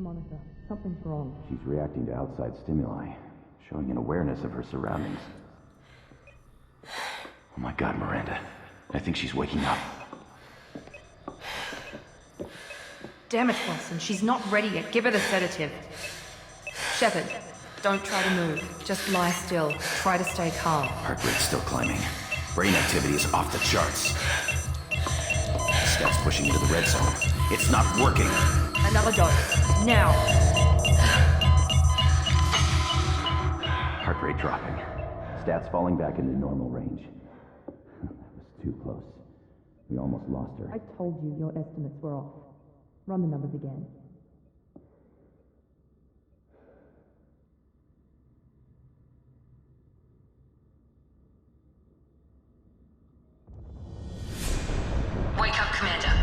monitor. Something's wrong. She's reacting to outside stimuli, showing an awareness of her surroundings. Oh my God, Miranda. I think she's waking up. Damn it, Watson. She's not ready yet. Give her the sedative. Shepard, don't try to move. Just lie still. Try to stay calm. Heart rate's still climbing. Brain activity is off the charts. Stats pushing into the red zone. It's not working. Another dose. Now. Heart rate dropping. Stats falling back into normal range. That was too close. We almost lost her. I told you your estimates were off. Run the numbers again. Wake up, Commander.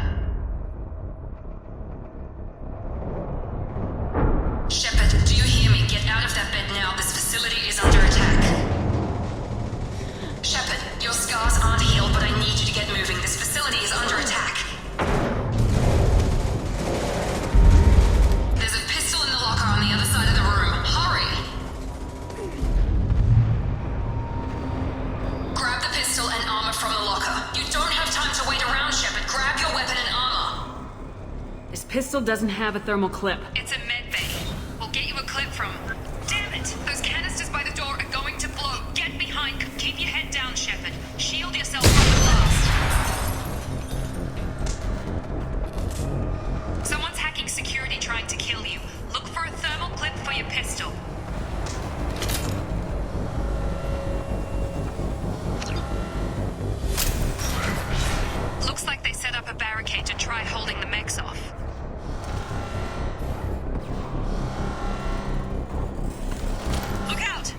Shepard, do you hear me? Get out of that bed now. This facility is under attack. Shepard, your scars aren't healed, but I need you to get moving. This facility is under attack. There's a pistol in the locker on the other side of the room. Hurry! Grab the pistol and armor from the locker. You don't have time to wait around, Shepard. Grab your weapon and armor. This pistol doesn't have a thermal clip. It's a med bay. We'll get you a clip from... Damn it! Those canisters by the door are going to blow. Get behind. Keep your head down, Shepard. Shield yourself from the blast. Someone's hacking security trying to kill you. Look for a thermal clip for your pistol. Looks like they set up a barricade to try holding the mechs off. Look out!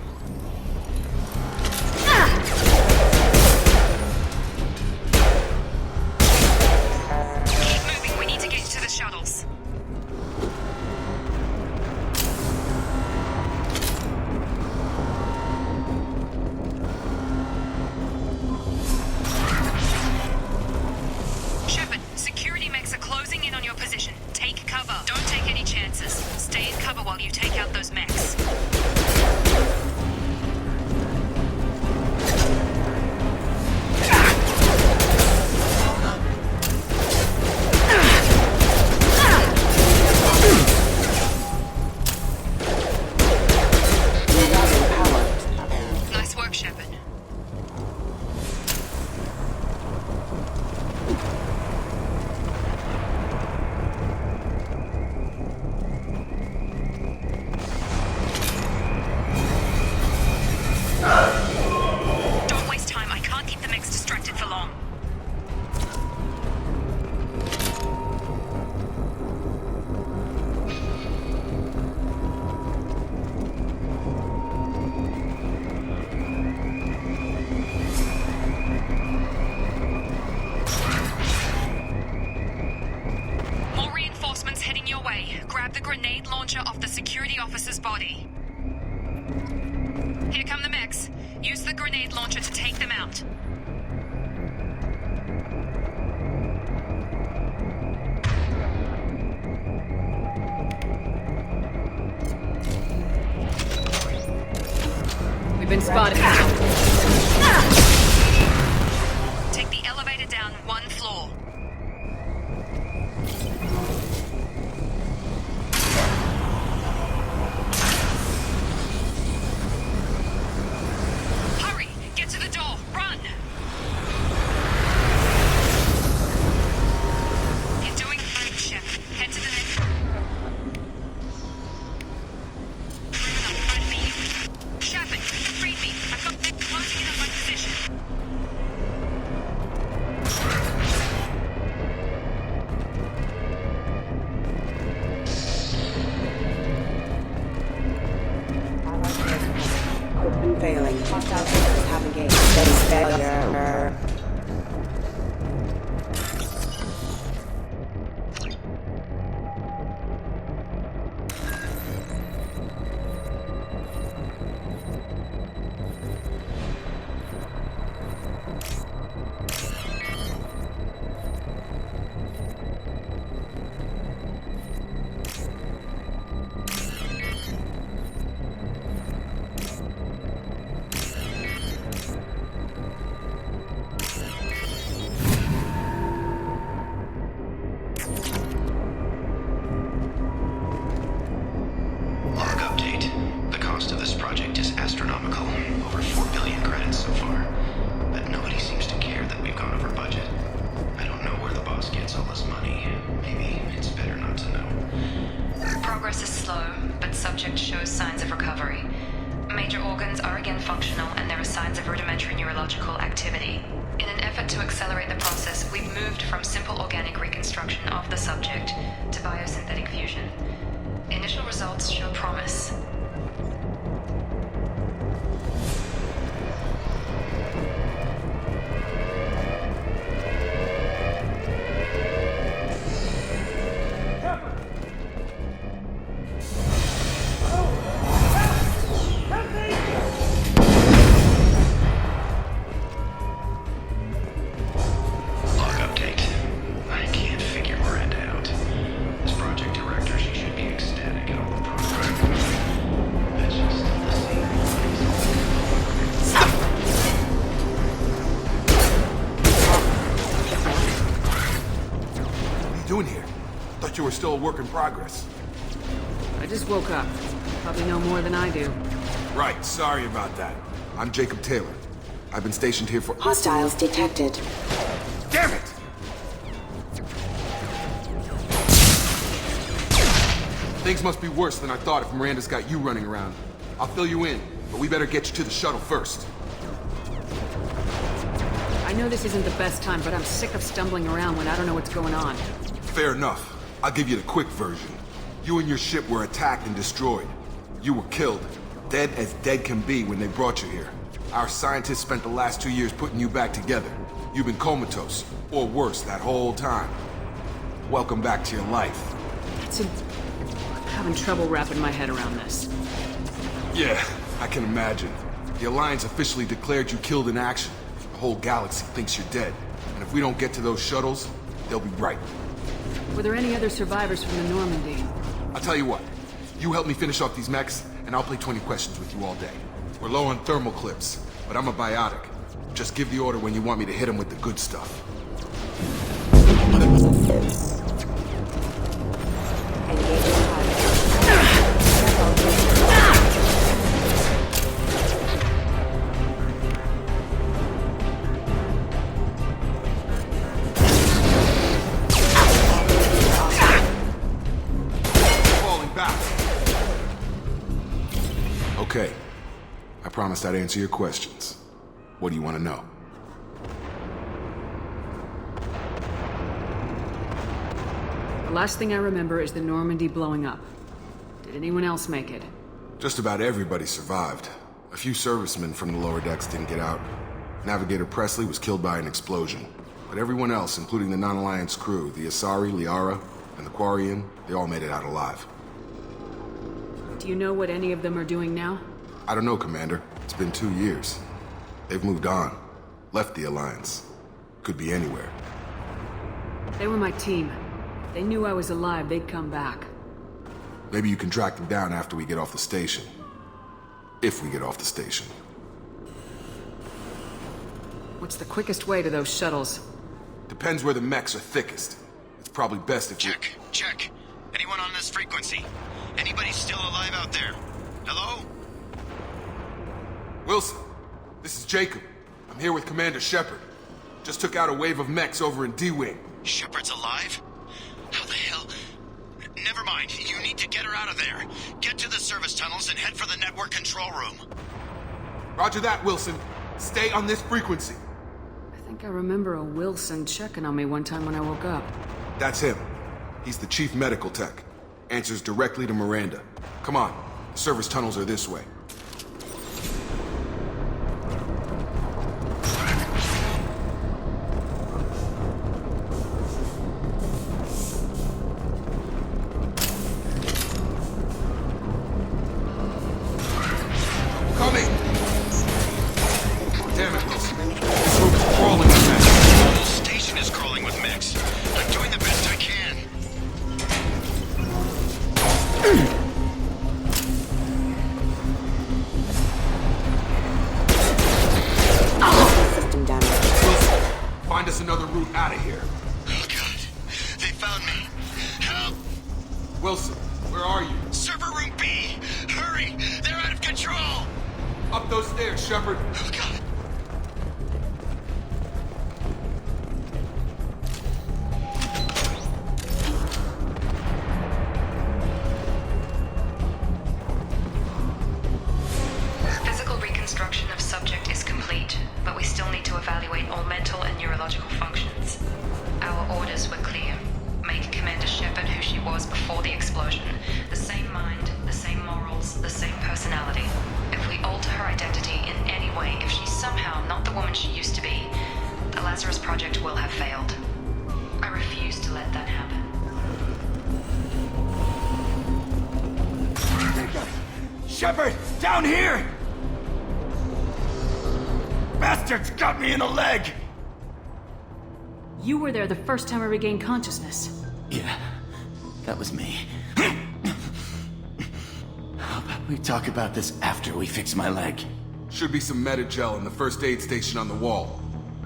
Keep moving, we need to get to the shuttles. Shepard, security mechs are closing in on your position. Take cover. Don't take any chances. Stay in cover while you take out those mechs. Nice work, Shepard. Don't waste time. I can't keep the mechs distracted for long. More reinforcements heading your way. Grab the grenade launcher off the security officer's body. Here come the mechs. Use the grenade launcher to take them out. We've been spotted. Take the elevator down one floor. Hurry! Get to the door! Run! You're doing great, Shep. Head to the next... I'm trying to beat you. Shepard, free me. I've got them closing in on my position. Failing. Hostile systems have engaged. Base failure. cost of this project is astronomical. Over 4 billion credits so far. But nobody seems to care that we've gone over budget. I don't know where the boss gets all this money. Maybe it's better not to know. Progress is slow, but subject shows signs of recovery. Major organs are again functional, and there are signs of rudimentary neurological activity. In an effort to accelerate the process, we've moved from simple organic reconstruction of the subject to biosynthetic fusion. Initial results show promise. You were still a work in progress. I just woke up. Probably know more than I do. Right, sorry about that. I'm Jacob Taylor. I've been stationed here for— Hostiles detected. Damn it! Things must be worse than I thought if Miranda's got you running around. I'll fill you in, but we better get you to the shuttle first. I know this isn't the best time, but I'm sick of stumbling around when I don't know what's going on. Fair enough. I'll give you the quick version. You and your ship were attacked and destroyed. You were killed. Dead as dead can be when they brought you here. Our scientists spent the last 2 years putting you back together. You've been comatose, or worse, that whole time. Welcome back to your life. I'm having trouble wrapping my head around this. Yeah, I can imagine. The Alliance officially declared you killed in action. The whole galaxy thinks you're dead. And if we don't get to those shuttles, they'll be right. Were there any other survivors from the Normandy? I'll tell you what. You help me finish off these mechs, and I'll play 20 questions with you all day. We're low on thermal clips, but I'm a biotic. Just give the order when you want me to hit them with the good stuff. Okay. I promised I'd answer your questions. What do you want to know? The last thing I remember is the Normandy blowing up. Did anyone else make it? Just about everybody survived. A few servicemen from the lower decks didn't get out. Navigator Presley was killed by an explosion. But everyone else, including the non-Alliance crew, the Asari, Liara, and the Quarian, they all made it out alive. Do you know what any of them are doing now? I don't know, Commander. It's been 2 years. They've moved on. Left the Alliance. Could be anywhere. They were my team. If they knew I was alive, they'd come back. Maybe you can track them down after we get off the station. If we get off the station. What's the quickest way to those shuttles? Depends where the mechs are thickest. It's probably best if you— Check. Anyone on this frequency? Anybody still alive out there? Hello? Wilson, this is Jacob. I'm here with Commander Shepard. Just took out a wave of mechs over in D-Wing. Shepard's alive? How the hell? Never mind. You need to get her out of there. Get to the service tunnels and head for the network control room. Roger that, Wilson. Stay on this frequency. I think I remember a Wilson checking on me one time when I woke up. That's him. He's the chief medical tech. Answers directly to Miranda. Come on. The service tunnels are this way. Another route out of here. Oh, God. They found me. Help! Wilson, where are you? Server room B! Hurry! They're out of control! Up those stairs, Shepard. Physical reconstruction of subject is complete, but we still need to evaluate all mental and neurological functions. Our orders were clear. Make Commander Shepard who she was before the explosion. The same mind, the same morals, the same personality. If we alter her identity in any way, if she's somehow not the woman she used to be, the Lazarus Project will have failed. I refuse to let that happen. Shepard, down here! Bastards got me in the leg! You were there the first time I regained consciousness. Yeah, that was me. How about we talk about this after we fix my leg? Should be some Medi-gel in the first aid station on the wall.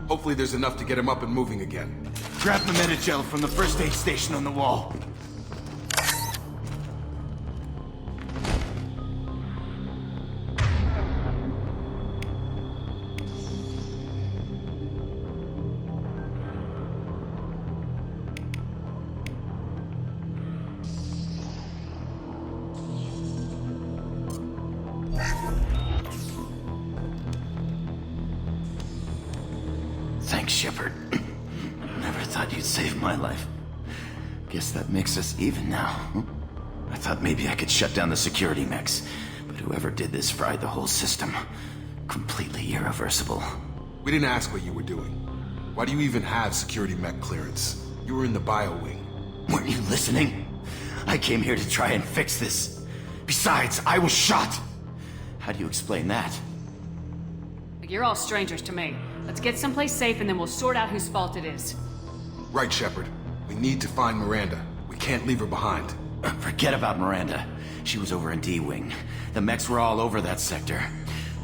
Hopefully there's enough to get him up and moving again. Grab the Medi-gel from the first aid station on the wall. Thanks, Shepard. Never thought you'd save my life. Guess that makes us even now. I thought maybe I could shut down the security mechs, but whoever did this fried the whole system. Completely irreversible. We didn't ask what you were doing. Why do you even have security mech clearance? You were in the bio wing. Weren't you listening? I came here to try and fix this. Besides, I was shot. How do you explain that? You're all strangers to me. Let's get someplace safe and then we'll sort out whose fault it is. Right, Shepard. We need to find Miranda. We can't leave her behind. Forget about Miranda. She was over in D-Wing. The mechs were all over that sector.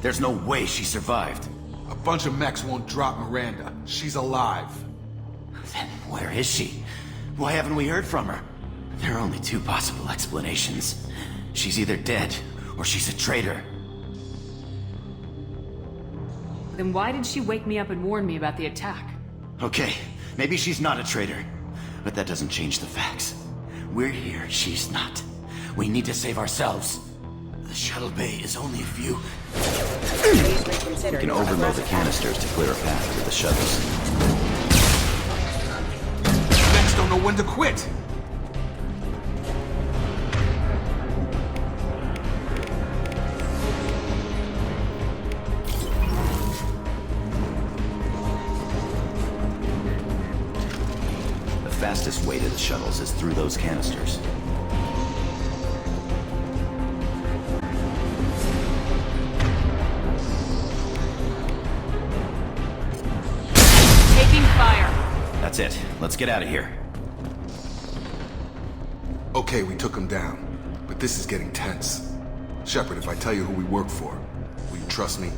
There's no way she survived. A bunch of mechs won't drop Miranda. She's alive. Then where is she? Why haven't we heard from her? There are only two possible explanations. She's either dead, or she's a traitor. Then why did she wake me up and warn me about the attack? Okay, maybe she's not a traitor, but that doesn't change the facts. We're here, she's not. We need to save ourselves. The shuttle bay is only a few. We We can overload the canisters to clear a path to the shuttles. Mechs don't know when to quit. The fastest way to the shuttles is through those canisters. Taking fire. That's it. Let's get out of here. Okay, we took him down. But this is getting tense. Shepard, if I tell you who we work for, will you trust me?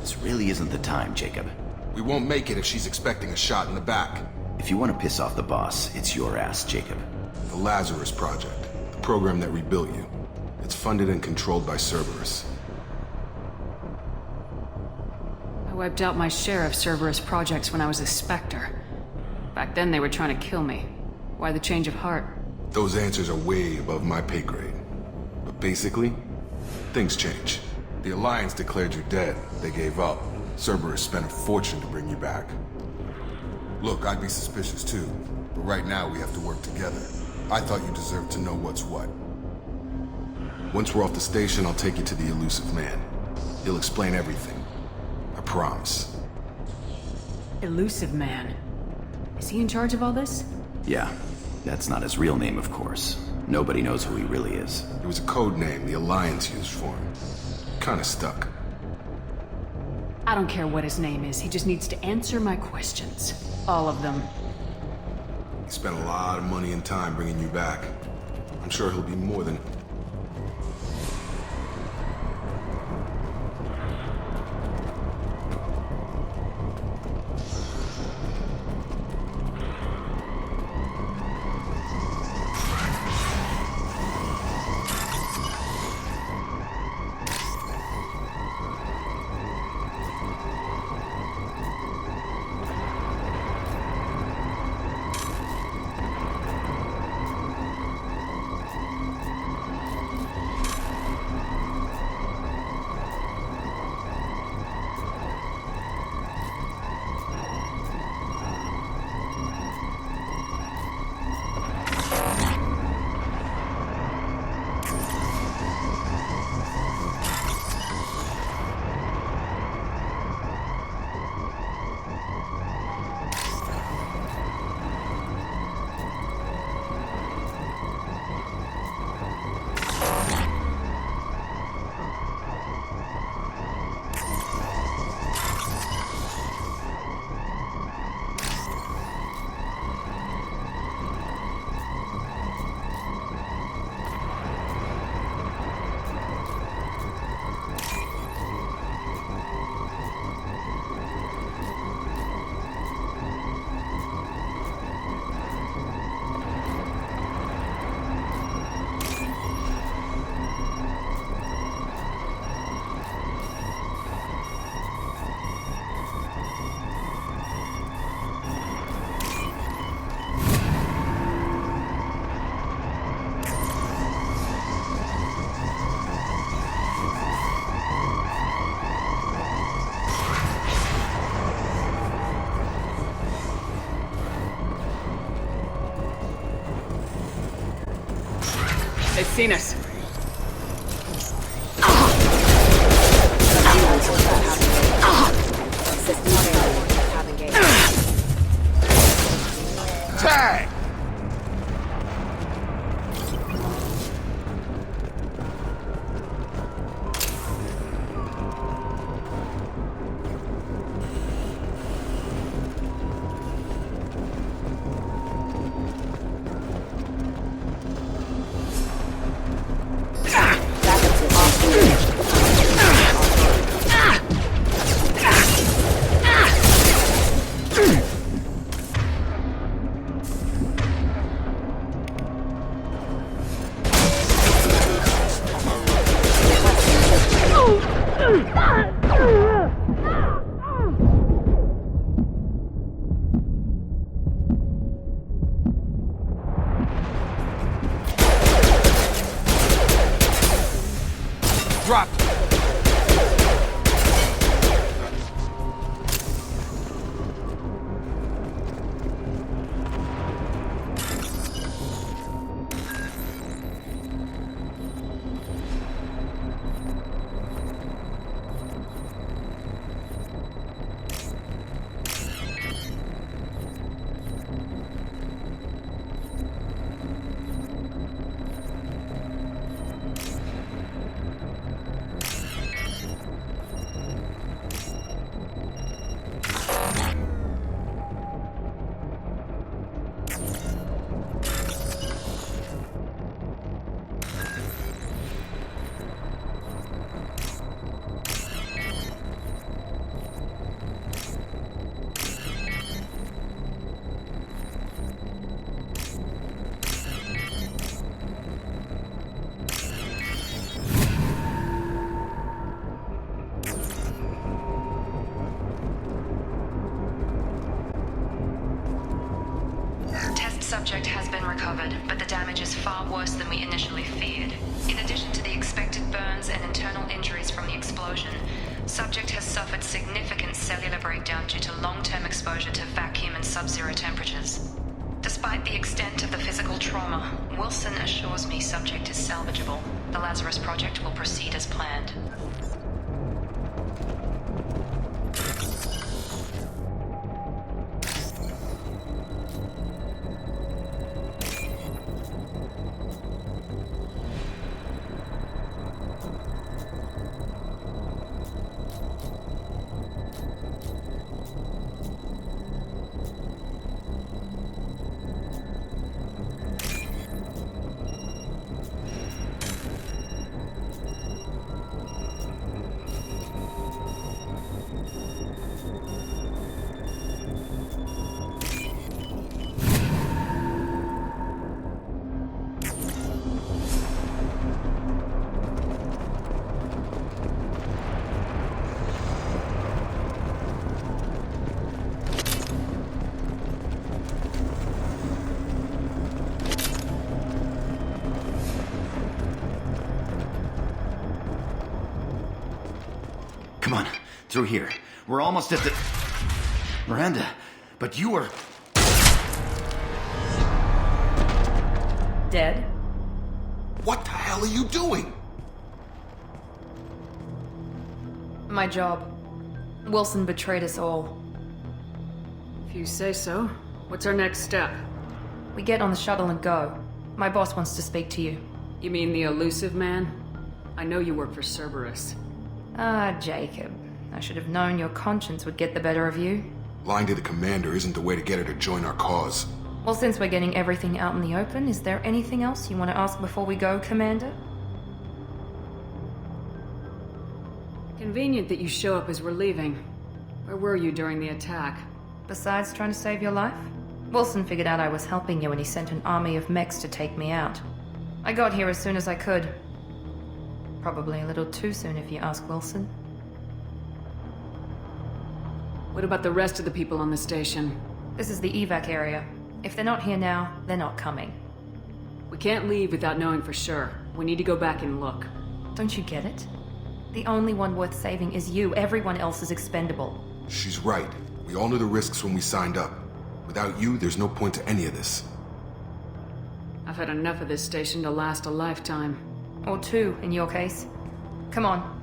This really isn't the time, Jacob. We won't make it if she's expecting a shot in the back. If you want to piss off the boss, it's your ass, Jacob. The Lazarus Project, the program that rebuilt you. It's funded and controlled by Cerberus. I wiped out my share of Cerberus projects when I was a Spectre. Back then they were trying to kill me. Why the change of heart? Those answers are way above my pay grade. But basically, things change. The Alliance declared you dead. They gave up. Cerberus spent a fortune to bring you back. Look, I'd be suspicious too. But right now we have to work together. I thought you deserved to know what's what. Once we're off the station, I'll take you to the Elusive Man. He'll explain everything. I promise. Elusive Man. Is he in charge of all this? Yeah, that's not his real name, of course. Nobody knows who he really is. It was a code name the Alliance used for him. Kinda stuck. I don't care what his name is, he just needs to answer my questions. All of them. He spent a lot of money and time bringing you back. I'm sure he'll be more than... seen us. System failure. Have engaged. Tag! Drop! Subject has been recovered, but the damage is far worse than we initially feared. In addition to the expected burns and internal injuries from the explosion, subject has suffered significant cellular breakdown due to long-term exposure to vacuum and sub-zero temperatures. Despite the extent of the physical trauma, Wilson assures me subject is salvageable. The Lazarus Project will proceed as planned. Come on, through here. We're almost at the... Miranda, but you were... Dead? What the hell are you doing? My job. Wilson betrayed us all. If you say so. What's our next step? We get on the shuttle and go. My boss wants to speak to you. You mean the elusive man? I know you work for Cerberus. Ah, Jacob. I should have known your conscience would get the better of you. Lying to the commander isn't the way to get her to join our cause. Well, since we're getting everything out in the open, is there anything else you want to ask before we go, Commander? Convenient that you show up as we're leaving. Where were you during the attack? Besides trying to save your life? Wilson figured out I was helping you and he sent an army of mechs to take me out. I got here as soon as I could. Probably a little too soon if you ask Wilson. What about the rest of the people on the station? This is the evac area. If they're not here now, they're not coming. We can't leave without knowing for sure. We need to go back and look. Don't you get it? The only one worth saving is you. Everyone else is expendable. She's right. We all knew the risks when we signed up. Without you, there's no point to any of this. I've had enough of this station to last a lifetime. Or two, in your case. Come on.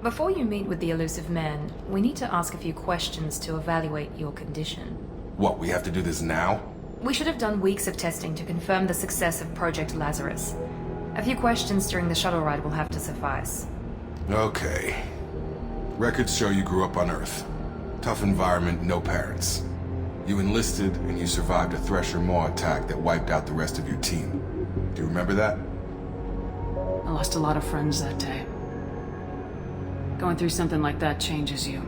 Before you meet with the Elusive Man, we need to ask a few questions to evaluate your condition. What, we have to do this now? We should have done weeks of testing to confirm the success of Project Lazarus. A few questions during the shuttle ride will have to suffice. Okay. Records show you grew up on Earth. Tough environment, no parents. You enlisted and you survived a Thresher Maw attack that wiped out the rest of your team. Do you remember that? I lost a lot of friends that day. Going through something like that changes you.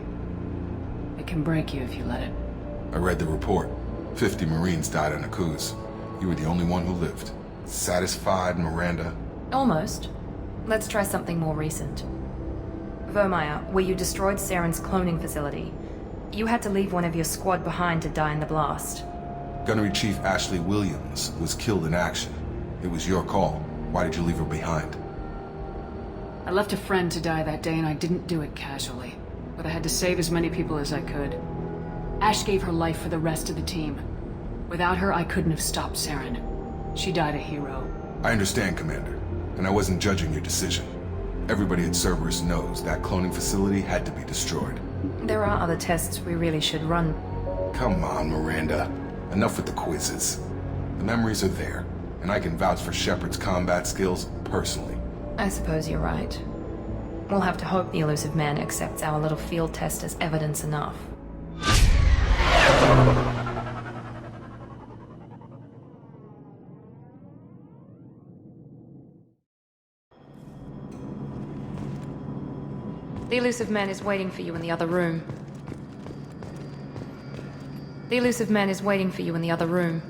It can break you if you let it. I read the report. 50 Marines died on Akuz. You were the only one who lived. Satisfied, Miranda? Almost. Let's try something more recent. Vermeer, where you destroyed Saren's cloning facility. You had to leave one of your squad behind to die in the blast. Gunnery Chief Ashley Williams was killed in action. It was your call. Why did you leave her behind? I left a friend to die that day and I didn't do it casually. But I had to save as many people as I could. Ash gave her life for the rest of the team. Without her, I couldn't have stopped Saren. She died a hero. I understand, Commander. And I wasn't judging your decision. Everybody at Cerberus knows that cloning facility had to be destroyed. There are other tests we really should run. Come on, Miranda. Enough with the quizzes. The memories are there, and I can vouch for Shepard's combat skills personally. I suppose you're right. We'll have to hope the Elusive Man accepts our little field test as evidence enough. The Elusive Man is waiting for you in the other room. The Elusive Man is waiting for you in the other room.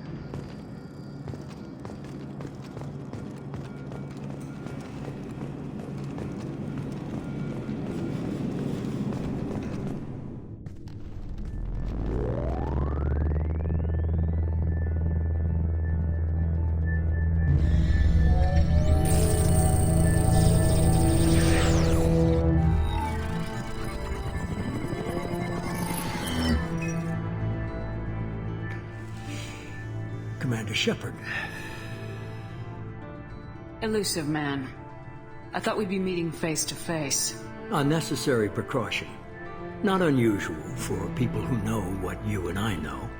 Commander Shepard. Elusive Man. I thought we'd be meeting face to face. Unnecessary precaution. Not unusual for people who know what you and I know.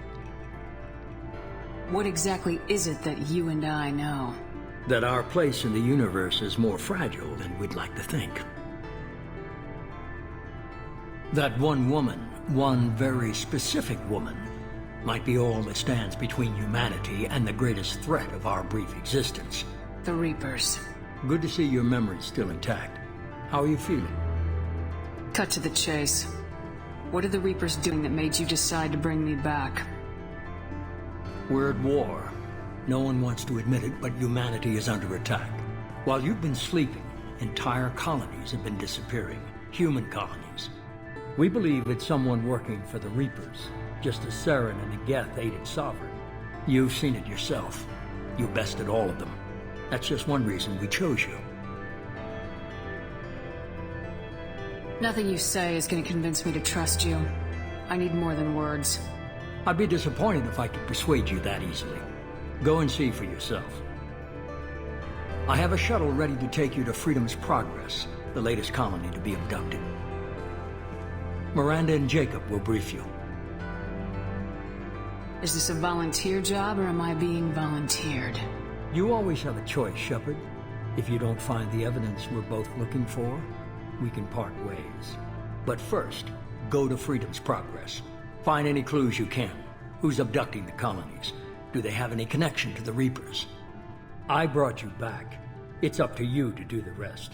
What exactly is it that you and I know? That our place in the universe is more fragile than we'd like to think. That one woman, one very specific woman, might be all that stands between humanity and the greatest threat of our brief existence. The Reapers. Good to see your memory's still intact. How are you feeling? Cut to the chase. What are the Reapers doing that made you decide to bring me back? We're at war. No one wants to admit it, but humanity is under attack. While you've been sleeping, entire colonies have been disappearing. Human colonies. We believe it's someone working for the Reapers, just as Saren and the Geth aided Sovereign. You've seen it yourself. You bested all of them. That's just one reason we chose you. Nothing you say is going to convince me to trust you. I need more than words. I'd be disappointed if I could persuade you that easily. Go and see for yourself. I have a shuttle ready to take you to Freedom's Progress, the latest colony to be abducted. Miranda and Jacob will brief you. Is this a volunteer job, or am I being volunteered? You always have a choice, Shepard. If you don't find the evidence we're both looking for, we can part ways. But first, go to Freedom's Progress. Find any clues you can. Who's abducting the colonies? Do they have any connection to the Reapers? I brought you back. It's up to you to do the rest.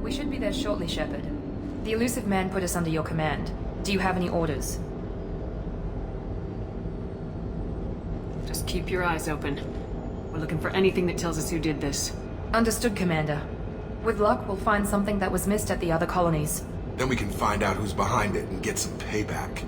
We should be there shortly, Shepard. The elusive man put us under your command. Do you have any orders? Just keep your eyes open. We're looking for anything that tells us who did this. Understood, Commander. With luck, we'll find something that was missed at the other colonies. Then we can find out who's behind it and get some payback.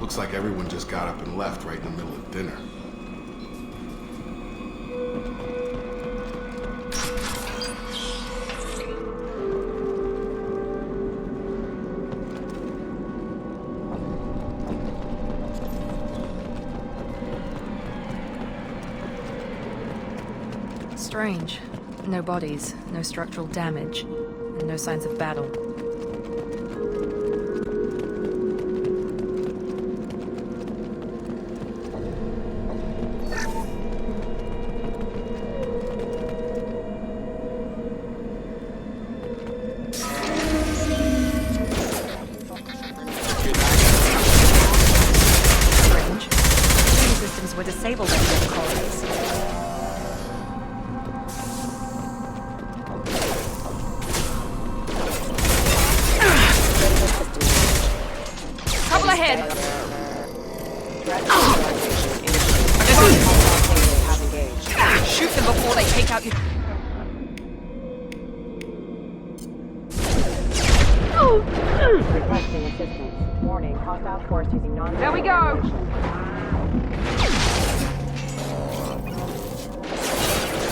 Looks like everyone just got up and left right in the middle of dinner. Strange. No bodies, no structural damage, and no signs of battle. Strange. Computer systems were disabled at the other colonies. Trouble ahead! Shoot them before they take out your... Requesting assistance. Warning, hostile force using non- There we go!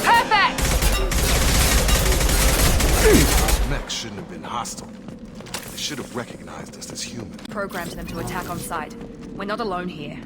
Perfect! Mechs shouldn't have been hostile. They should have recognized us as human. Programmed them to attack on sight. We're not alone here.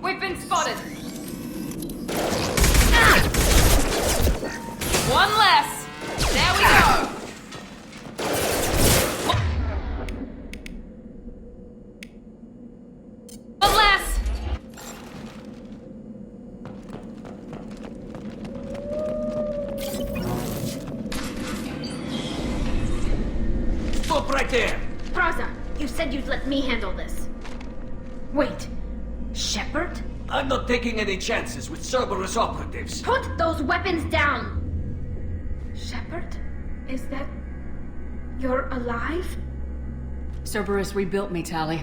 We've been spotted! One less! There we go! One less! Stop right there! Braza, you said you'd let me handle this. Wait, Shepard? I'm not taking any chances with Cerberus operatives. Put those weapons down! Shepard? Is that... you're alive? Cerberus rebuilt me, Tali.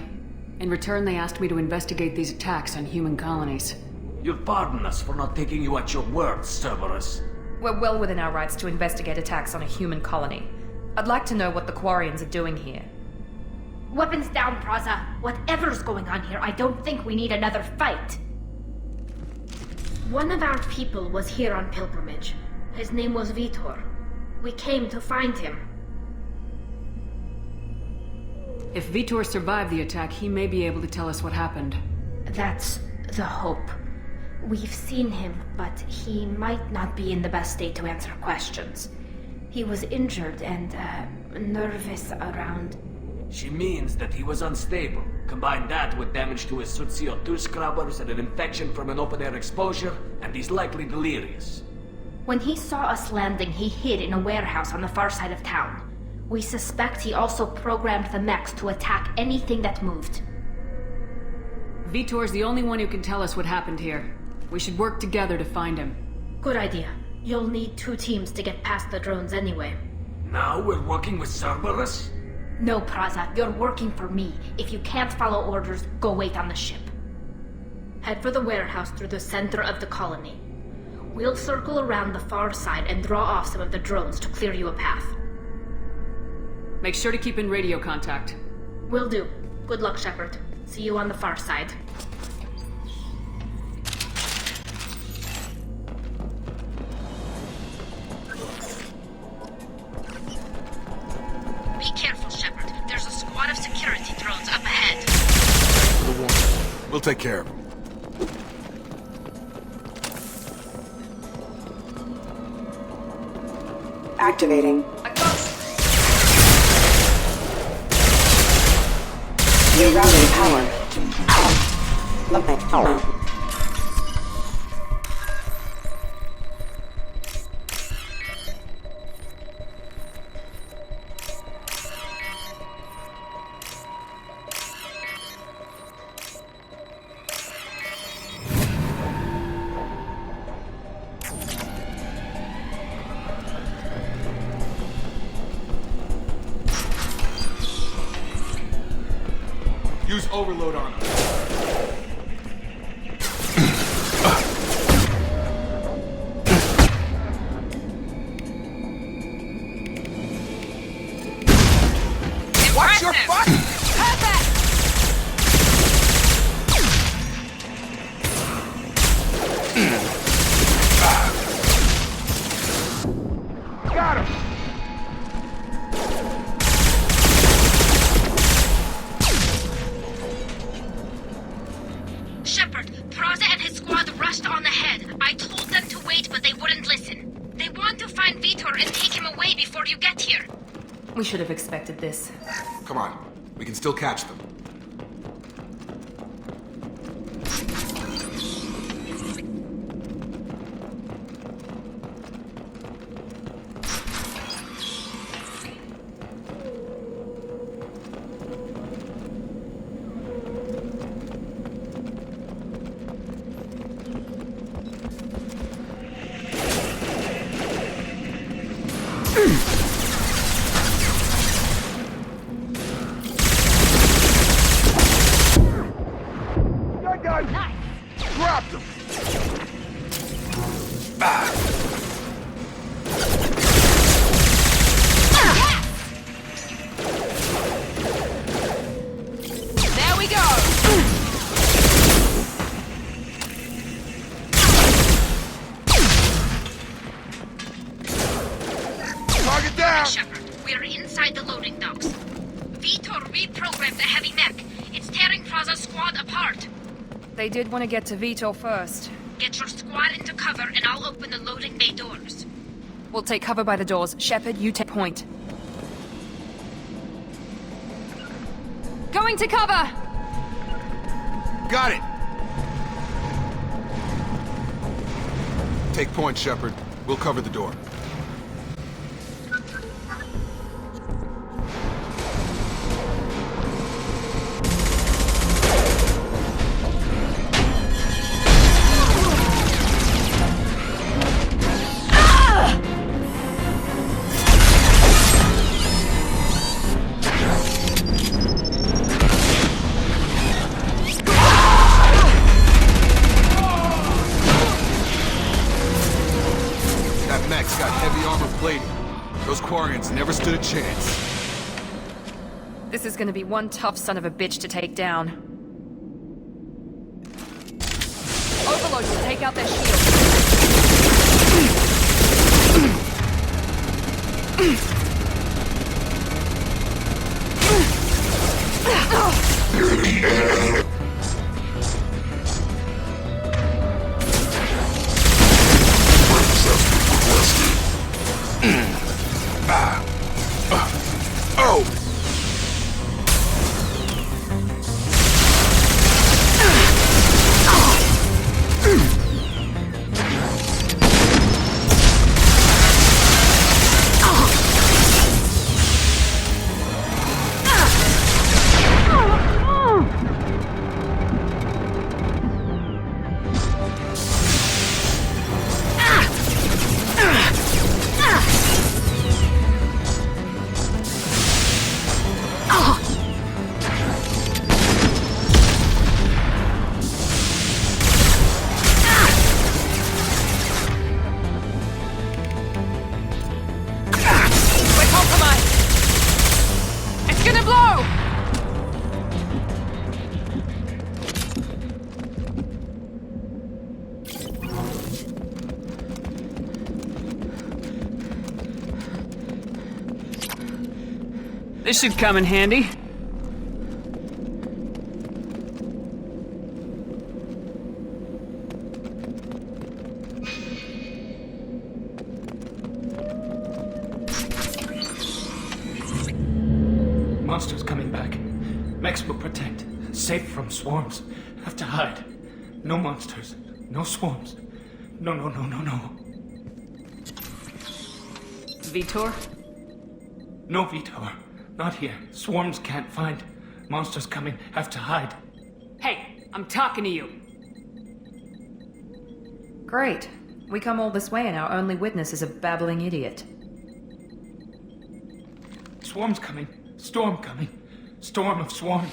In return, they asked me to investigate these attacks on human colonies. You'll pardon us for not taking you at your word, Cerberus. We're well within our rights to investigate attacks on a human colony. I'd like to know what the Quarians are doing here. Weapons down, Braza. Whatever's going on here, I don't think we need another fight. One of our people was here on pilgrimage. His name was Vitor. We came to find him. If Vitor survived the attack, he may be able to tell us what happened. That's the hope. We've seen him, but he might not be in the best state to answer questions. He was injured and, nervous around... She means that he was unstable. Combine that with damage to his suit CO2 scrubbers and an infection from an open-air exposure, and he's likely delirious. When he saw us landing, he hid in a warehouse on the far side of town. We suspect he also programmed the mechs to attack anything that moved. Vitor's the only one who can tell us what happened here. We should work together to find him. Good idea. You'll need 2 teams to get past the drones anyway. Now we're working with Cerberus? No, Praza, you're working for me. If you can't follow orders, go wait on the ship. Head for the warehouse through the center of the colony. We'll circle around the far side and draw off some of the drones to clear you a path. Make sure to keep in radio contact. Will do. Good luck, Shepard. See you on the far side. Be careful, Shepard. There's a squad of security drones up ahead. We'll take care of them. Activating. You're routing power. Okay. Use overload on them. Watch your butt! Got him! Shepard, Praza and his squad rushed on ahead. I told them to wait, but they wouldn't listen. They want to find Vitor and take him away before you get here. We should have expected this. Come on. We can still catch them. Dropped him! There we go! Target down! Shepard, we're inside the loading docks. Vitor reprogrammed the heavy mech. It's tearing Praza's squad apart. They did want to get to Vitor first. Get your squad into cover and I'll open the loading bay doors. We'll take cover by the doors. Shepard, you take point. Going to cover! Got it! Take point, Shepard. We'll cover the door. Got heavy armor plating. Those Quarians never stood a chance. This is gonna be one tough son of a bitch to take down. Overlord will take out their shield. This should come in handy. Monsters coming back. Mechs will protect. Safe from swarms. Have to hide. No monsters. No swarms. No. Vitor? No, Vitor. Not here. Swarms can't find. Monsters coming. Have to hide. Hey, I'm talking to you. Great. We come all this way and our only witness is a babbling idiot. Swarms coming. Storm coming. Storm of swarms.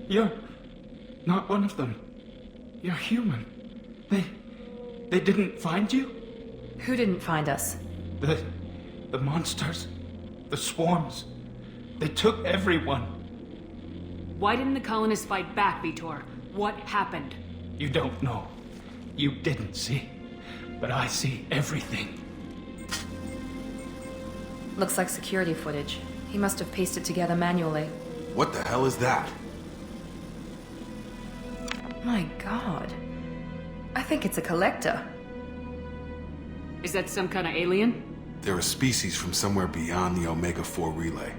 You're not one of them. You're human. They didn't find you? Who didn't find us? The monsters. The swarms. They took everyone. Why didn't the colonists fight back, Vitor? What happened? You don't know. You didn't see. But I see everything. Looks like security footage. He must have pieced it together manually. What the hell is that? My god. I think it's a collector. Is that some kind of alien? They're a species from somewhere beyond the Omega-4 relay.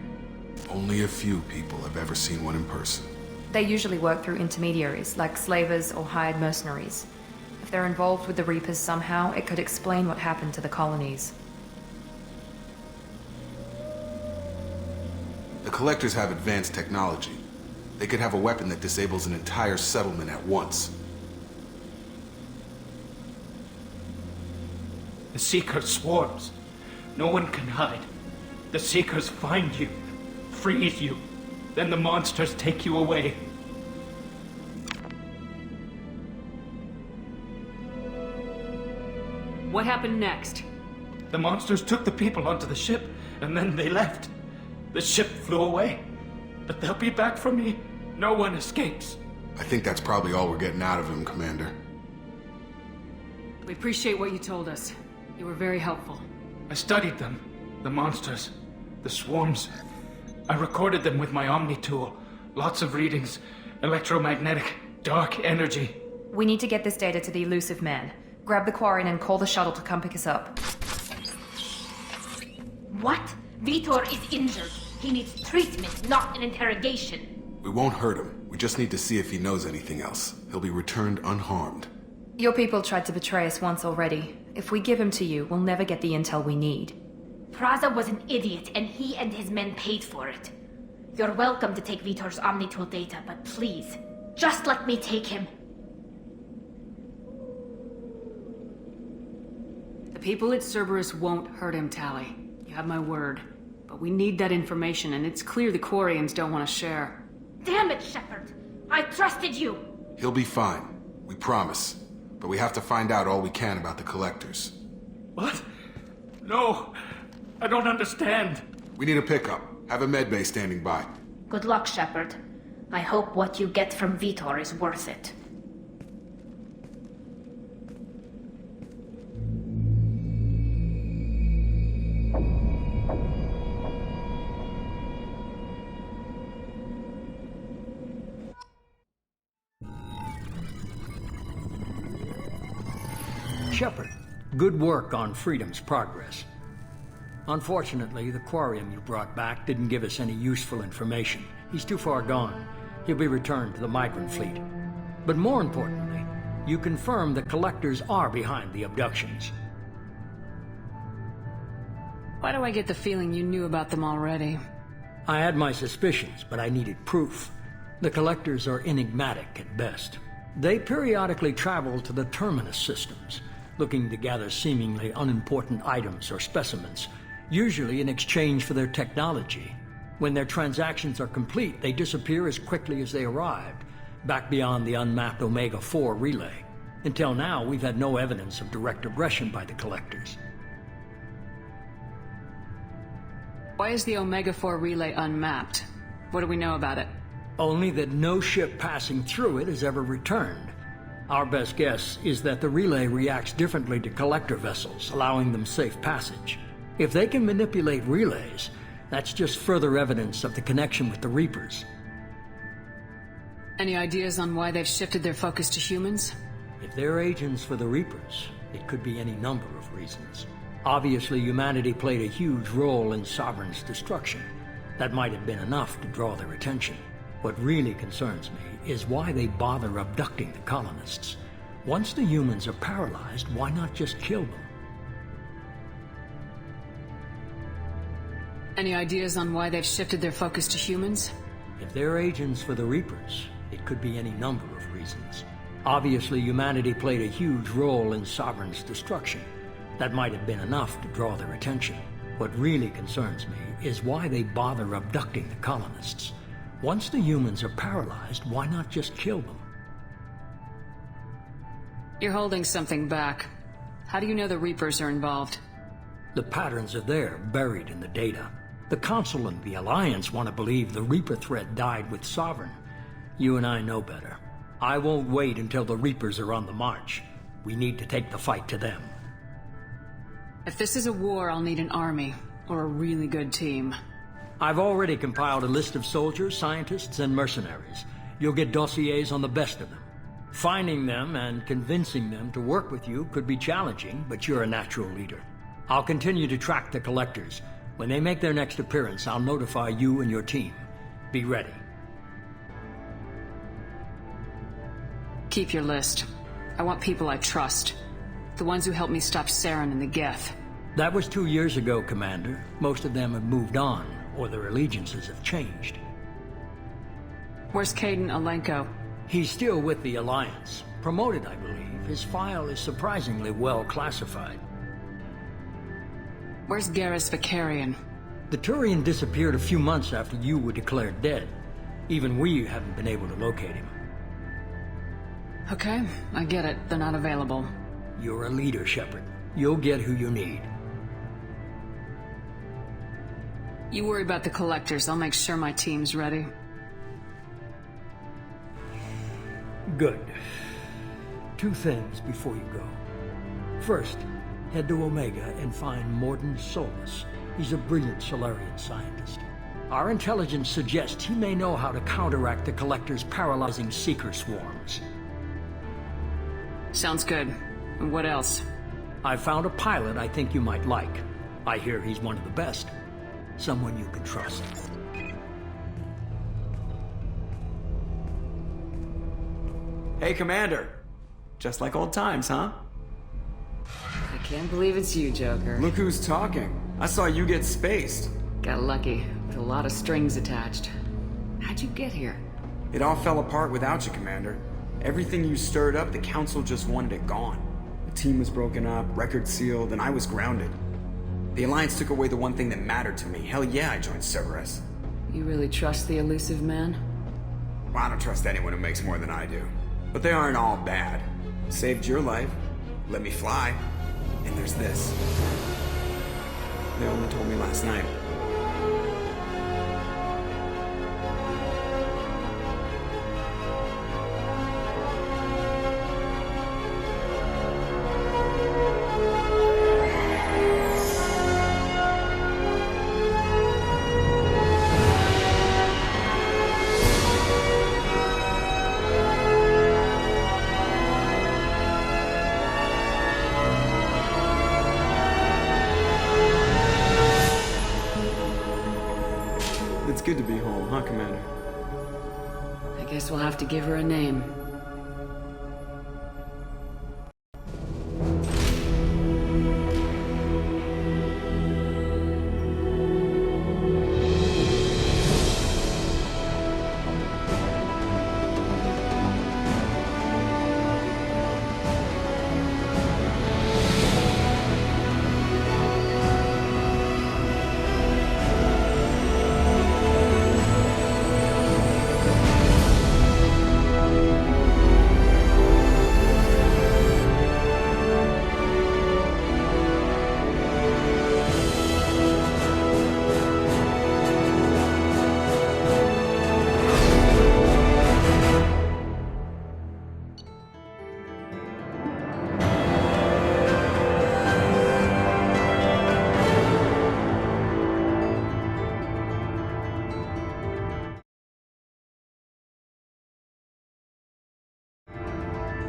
Only a few people have ever seen one in person. They usually work through intermediaries, like slavers or hired mercenaries. If they're involved with the Reapers somehow, it could explain what happened to the colonies. The Collectors have advanced technology. They could have a weapon that disables an entire settlement at once. The Seeker swarms. No one can hide. The Seekers find you, freeze you, then the monsters take you away. What happened next? The monsters took the people onto the ship, and then they left. The ship flew away. But they'll be back for me. No one escapes. I think that's probably all we're getting out of him, Commander. We appreciate what you told us. You were very helpful. I studied them. The monsters. The swarms. I recorded them with my Omni tool. Lots of readings. Electromagnetic. Dark energy. We need to get this data to the Elusive Man. Grab the Quarian and call the shuttle to come pick us up. What? Vitor is injured. He needs treatment, not an interrogation. We won't hurt him. We just need to see if he knows anything else. He'll be returned unharmed. Your people tried to betray us once already. If we give him to you, we'll never get the intel we need. Praza was an idiot, and he and his men paid for it. You're welcome to take Vitor's Omnitool data, but please, just let me take him. The people at Cerberus won't hurt him, Tali. You have my word. But we need that information, and it's clear the Quarians don't want to share. Damn it, Shepard! I trusted you! He'll be fine. We promise. But we have to find out all we can about the Collectors. What? No! I don't understand. We need a pickup. Have a medbay standing by. Good luck, Shepard. I hope what you get from Vitor is worth it. Shepard, good work on Freedom's progress. Unfortunately, the Quarian you brought back didn't give us any useful information. He's too far gone. He'll be returned to the migrant fleet. But more importantly, you confirmed the Collectors are behind the abductions. Why do I get the feeling you knew about them already? I had my suspicions, but I needed proof. The Collectors are enigmatic at best. They periodically travel to the Terminus systems, looking to gather seemingly unimportant items or specimens, usually in exchange for their technology. When their transactions are complete, they disappear as quickly as they arrived, back beyond the unmapped Omega-4 relay. Until now, we've had no evidence of direct aggression by the Collectors. Why is the Omega-4 relay unmapped? What do we know about it? Only that no ship passing through it has ever returned. Our best guess is that the relay reacts differently to collector vessels, allowing them safe passage. If they can manipulate relays, that's just further evidence of the connection with the Reapers. Any ideas on why they've shifted their focus to humans? If they're agents for the Reapers, it could be any number of reasons. Obviously, humanity played a huge role in Sovereign's destruction. That might have been enough to draw their attention. What really concerns me is why they bother abducting the colonists. Once the humans are paralyzed, why not just kill them? Any ideas on why they've shifted their focus to humans? If they're agents for the Reapers, it could be any number of reasons. Obviously, humanity played a huge role in Sovereign's destruction. That might have been enough to draw their attention. What really concerns me is why they bother abducting the colonists. Once the humans are paralyzed, why not just kill them? You're holding something back. How do you know the Reapers are involved? The patterns are there, buried in the data. The Council and the Alliance want to believe the Reaper threat died with Sovereign. You and I know better. I won't wait until the Reapers are on the march. We need to take the fight to them. If this is a war, I'll need an army, or a really good team. I've already compiled a list of soldiers, scientists, and mercenaries. You'll get dossiers on the best of them. Finding them and convincing them to work with you could be challenging, but you're a natural leader. I'll continue to track the collectors. When they make their next appearance, I'll notify you and your team. Be ready. Keep your list. I want people I trust. The ones who helped me stop Saren and the Geth. That was 2 years ago, Commander. Most of them have moved on, or their allegiances have changed. Where's Caden Alenko? He's still with the Alliance. Promoted, I believe. His file is surprisingly well classified. Where's Garrus Vakarian? The Turian disappeared a few months after you were declared dead. Even we haven't been able to locate him. Okay, I get it. They're not available. You're a leader, Shepard. You'll get who you need. You worry about the collectors. I'll make sure my team's ready. Good. 2 things before you go. First, head to Omega and find Mordin Solus. He's a brilliant Solarian scientist. Our intelligence suggests he may know how to counteract the Collector's paralyzing Seeker swarms. Sounds good. And what else? I found a pilot I think you might like. I hear he's one of the best. Someone you can trust. Hey, Commander. Just like old times, huh? I can't believe it's you, Joker. Look who's talking. I saw you get spaced. Got lucky, with a lot of strings attached. How'd you get here? It all fell apart without you, Commander. Everything you stirred up, the Council just wanted it gone. The team was broken up, record sealed, and I was grounded. The Alliance took away the one thing that mattered to me. Hell yeah, I joined Cerberus. You really trust the elusive man? Well, I don't trust anyone who makes more than I do. But they aren't all bad. Saved your life, let me fly, and there's this. They only told me last night. It's good to be home, huh, Commander? I guess we'll have to give her a name.